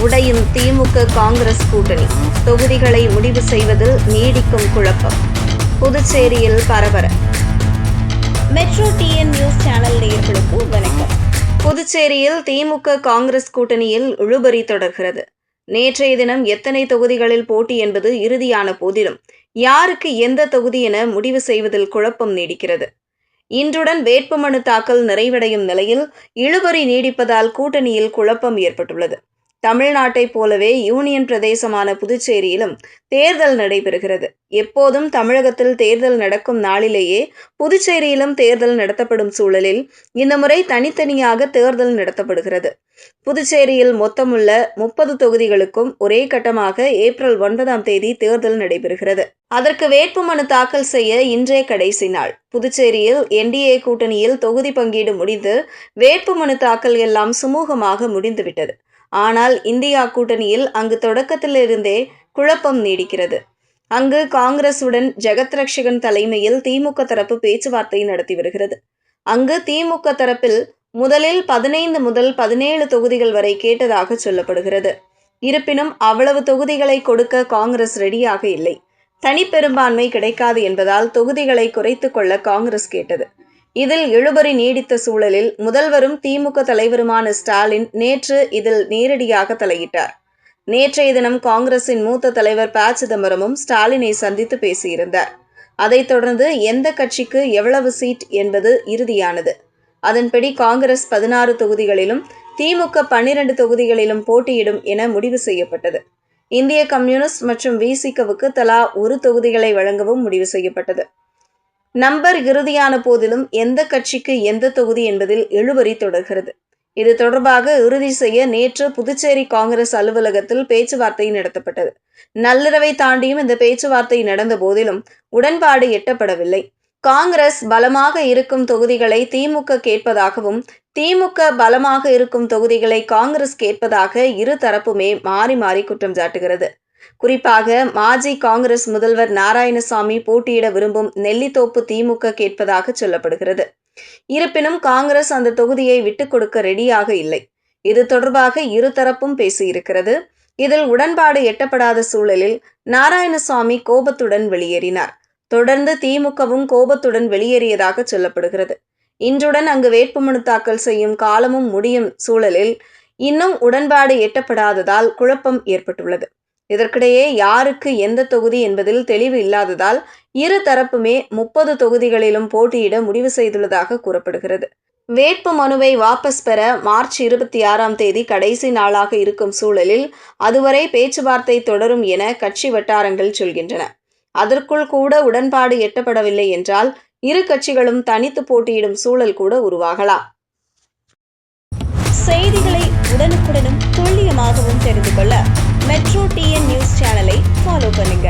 உடையும் திமுக காங்கிரஸ் கூட்டணி, தொகுதிகளை முடிவு செய்வதில் நீடிக்கும் குழப்பம். புதுச்சேரியில் பரபரப்பு. மெட்ரோ டிஎன் நியூஸ் சேனல் நேயர்களுக்கு வணக்கம். புதுச்சேரியில் திமுக காங்கிரஸ் கூட்டணியில் இழுபறி தொடர்கிறது. நேற்றைய தினம் எத்தனை தொகுதிகளில் போட்டி என்பது இறுதியான போதிலும் யாருக்கு எந்த தொகுதி என முடிவு செய்வதில் குழப்பம் நீடிக்கிறது. இன்றுடன் வேட்புமனு தாக்கல் நிறைவடையும் நிலையில் இழுபறி நீடிப்பதால் கூட்டணியில் குழப்பம் ஏற்பட்டுள்ளது. தமிழ்நாட்டைப் போலவே யூனியன் பிரதேசமான புதுச்சேரியிலும் தேர்தல் நடைபெறுகிறது. எப்போதும் தமிழகத்தில் தேர்தல் நடக்கும் நாளிலேயே புதுச்சேரியிலும் தேர்தல் நடத்தப்படும் சூழலில் இந்த முறை தனித்தனியாக தேர்தல் நடத்தப்படுகிறது. புதுச்சேரியில் மொத்தமுள்ள 30 தொகுதிகளுக்கும் ஒரே கட்டமாக ஏப்ரல் 9 தேர்தல் நடைபெறுகிறது. அதற்கு வேட்புமனு தாக்கல் செய்ய இன்றே கடைசி நாள். புதுச்சேரியில் என்டிஏ கூட்டணியில் தொகுதி பங்கீடு முடிந்து வேட்புமனு தாக்கல் எல்லாம் சுமூகமாக முடிந்துவிட்டது. ஆனால் இந்தியா கூட்டணியில் அங்கு தொடக்கத்திலிருந்தே குழப்பம் நீடிக்கிறது. அங்கு காங்கிரசுடன் ஜெகத் ரட்சகன் தலைமையில் திமுக தரப்பு பேச்சுவார்த்தை நடத்தி வருகிறது. அங்கு திமுக தரப்பில் முதலில் 15 முதல் 17 தொகுதிகள் வரை கேட்டதாக சொல்லப்படுகிறது. இருப்பினும் அவ்வளவு தொகுதிகளை கொடுக்க காங்கிரஸ் ரெடியாக இல்லை. தனிப்பெரும்பான்மை கிடைக்காது என்பதால் தொகுதிகளை குறைத்து கொள்ள காங்கிரஸ் கேட்டது. இதில் இழுபறி நீடித்த சூழலில் முதல்வரும் திமுக தலைவருமான ஸ்டாலின் நேற்று இதில் நேரடியாக தலையிட்டார். நேற்றைய தினம் காங்கிரசின் மூத்த தலைவர் ப. சிதம்பரமும் ஸ்டாலினை சந்தித்து பேசியிருந்தார். அதைத் தொடர்ந்து எந்த கட்சிக்கு எவ்வளவு சீட் என்பது இறுதியானது. அதன்படி காங்கிரஸ் 16 தொகுதிகளிலும் திமுக 12 தொகுதிகளிலும் போட்டியிடும் என முடிவு செய்யப்பட்டது. இந்திய கம்யூனிஸ்ட் மற்றும் விசிகவுக்கு தலா 1 தொகுதிகளை வழங்கவும் முடிவு செய்யப்பட்டது. நம்பர் இறுதியான போதிலும் எந்த கட்சிக்கு எந்த தொகுதி என்பதில் இழுபறி தொடர்கிறது. இது தொடர்பாக இறுதி செய்ய நேற்று புதுச்சேரி காங்கிரஸ் அலுவலகத்தில் பேச்சுவார்த்தை நடத்தப்பட்டது. நள்ளிரவை தாண்டியும் இந்த பேச்சுவார்த்தை நடந்த போதிலும் உடன்பாடு எட்டப்படவில்லை. காங்கிரஸ் பலமாக இருக்கும் தொகுதிகளை திமுக கேட்பதாகவும் திமுக பலமாக இருக்கும் தொகுதிகளை காங்கிரஸ் கேட்பதாக இரு தரப்புமே மாறி மாறி குற்றம் சாட்டுகிறது. குறிப்பாக மாஜி காங்கிரஸ் முதல்வர் நாராயணசாமி போட்டியிட விரும்பும் நெல்லித்தோப்பு திமுக கேட்பதாக சொல்லப்படுகிறது. இருப்பினும் காங்கிரஸ் அந்த தொகுதியை விட்டுக் கொடுக்க ரெடியாக இல்லை. இது தொடர்பாக இருதரப்பும் பேசியிருக்கிறது. இதில் உடன்பாடு எட்டப்படாத சூழலில் நாராயணசாமி கோபத்துடன் வெளியேறினார். தொடர்ந்து திமுகவும் கோபத்துடன் வெளியேறியதாக சொல்லப்படுகிறது. இன்றுடன் அங்கு வேட்புமனு தாக்கல் செய்யும் காலமும் முடியும் சூழலில் இன்னும் உடன்பாடு எட்டப்படாததால் குழப்பம் ஏற்பட்டுள்ளது. இதற்கிடையே யாருக்கு எந்த தொகுதி என்பதில் தெளிவு இல்லாததால் இரு தரப்புமே 30 தொகுதிகளிலும் போட்டியிட முடிவு செய்துள்ளதாக கூறப்படுகிறது. வேட்பு மனுவை வாபஸ் பெற மார்ச் 26 கடைசி நாளாக இருக்கும் சூழலில் அதுவரை பேச்சுவார்த்தை தொடரும் என கட்சி வட்டாரங்கள் சொல்கின்றன. அதற்குள் கூட உடன்பாடு எட்டப்படவில்லை என்றால் இரு கட்சிகளும் தனித்து போட்டியிடும் சூழல் கூட உருவாகலாம். செய்திகளை உடனுக்குடனும் துல்லியமாகவும் தெரிந்து கொள்ள மெட்ரோ டிஎன் நியூஸ் சேனலை ஃபாலோ பண்ணுங்க.